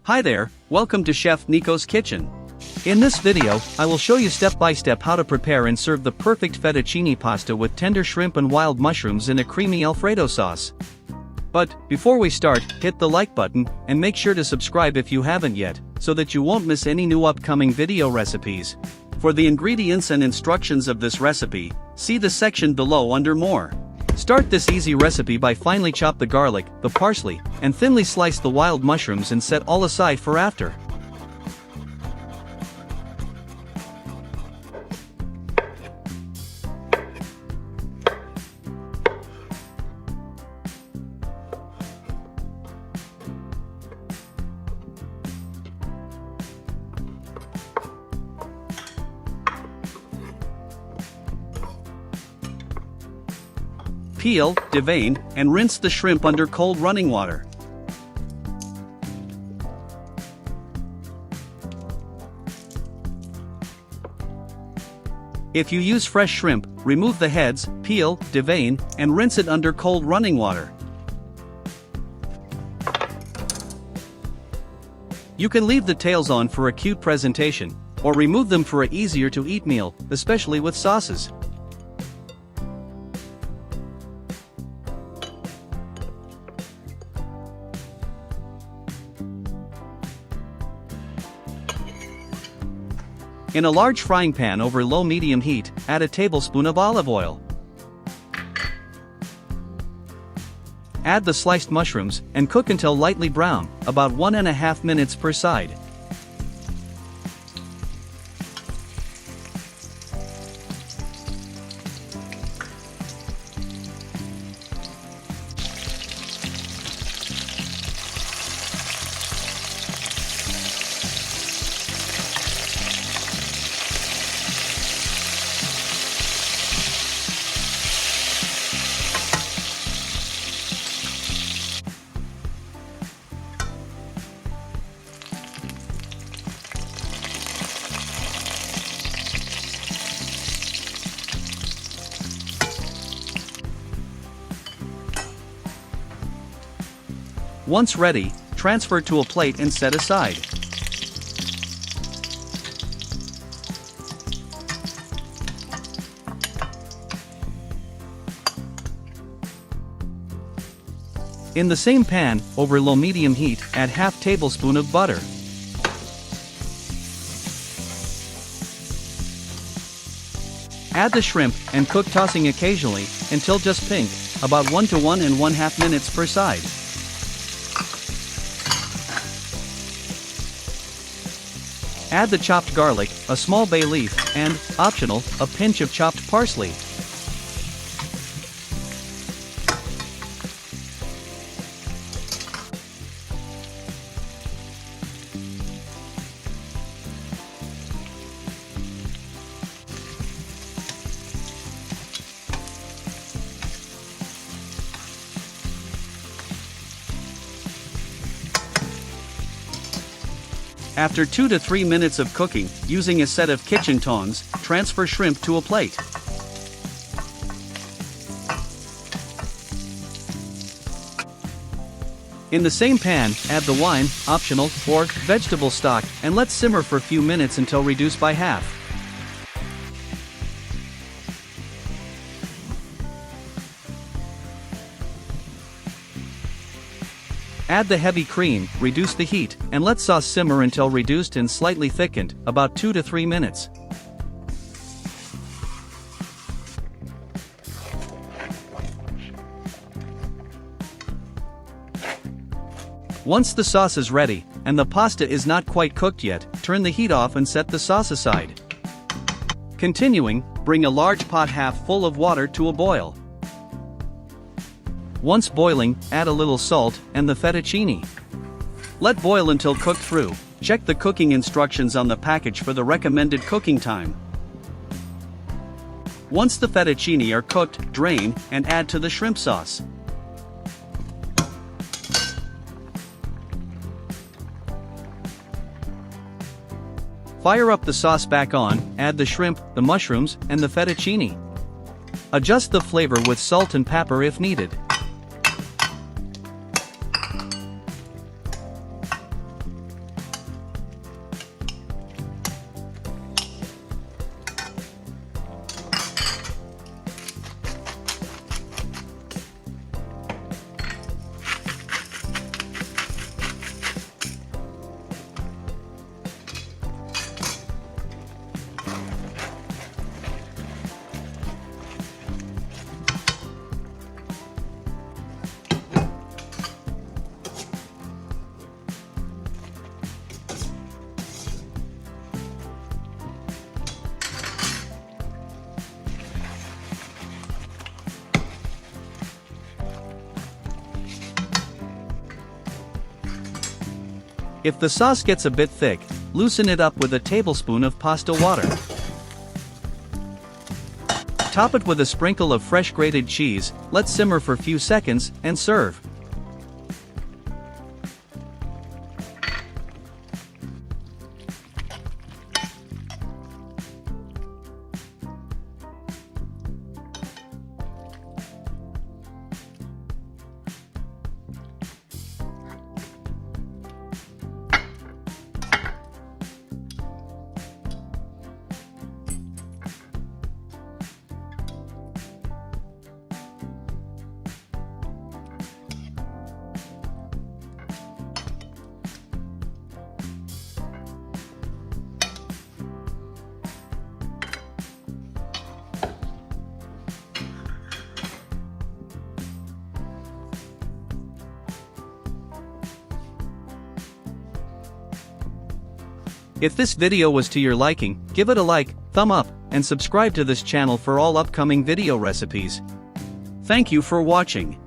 Hi there, welcome to Chef Nico's Kitchen. In this video, I will show you step by step how to prepare and serve the perfect fettuccine pasta with tender shrimp and wild mushrooms in a creamy Alfredo sauce. But, before we start, hit the like button, and make sure to subscribe if you haven't yet, so that you won't miss any new upcoming video recipes. For the ingredients and instructions of this recipe, see the section below under More. Start this easy recipe by finely chop the garlic, the parsley, and thinly slice the wild mushrooms and set all aside for after. Peel, devein, and rinse the shrimp under cold running water. If you use fresh shrimp, remove the heads, peel, devein, and rinse it under cold running water. You can leave the tails on for a cute presentation, or remove them for an easier to eat meal, especially with sauces. In a large frying pan over low-medium heat, add a tablespoon of olive oil. Add the sliced mushrooms, and cook until lightly brown, about 1.5 minutes per side. Once ready, transfer to a plate and set aside. In the same pan, over low-medium heat, add half tablespoon of butter. Add the shrimp, and cook tossing occasionally, until just pink, about 1 to 1.5 minutes per side. Add the chopped garlic, a small bay leaf, and, optional, a pinch of chopped parsley. After 2 to 3 minutes of cooking, using a set of kitchen tongs, transfer shrimp to a plate. In the same pan, add the wine, optional, or vegetable stock, and let simmer for a few minutes until reduced by half. Add the heavy cream, reduce the heat, and let sauce simmer until reduced and slightly thickened, about 2 to 3 minutes. Once the sauce is ready, and the pasta is not quite cooked yet, turn the heat off and set the sauce aside. Continuing, bring a large pot half full of water to a boil. Once boiling, add a little salt, and the fettuccine. Let boil until cooked through. Check the cooking instructions on the package for the recommended cooking time. Once the fettuccine are cooked, drain, and add to the shrimp sauce. Fire up the sauce back on, add the shrimp, the mushrooms, and the fettuccine. Adjust the flavor with salt and pepper if needed. If the sauce gets a bit thick, loosen it up with a tablespoon of pasta water. Top it with a sprinkle of fresh grated cheese, let simmer for a few seconds, and serve. If this video was to your liking, give it a like, thumb up, and subscribe to this channel for all upcoming video recipes. Thank you for watching.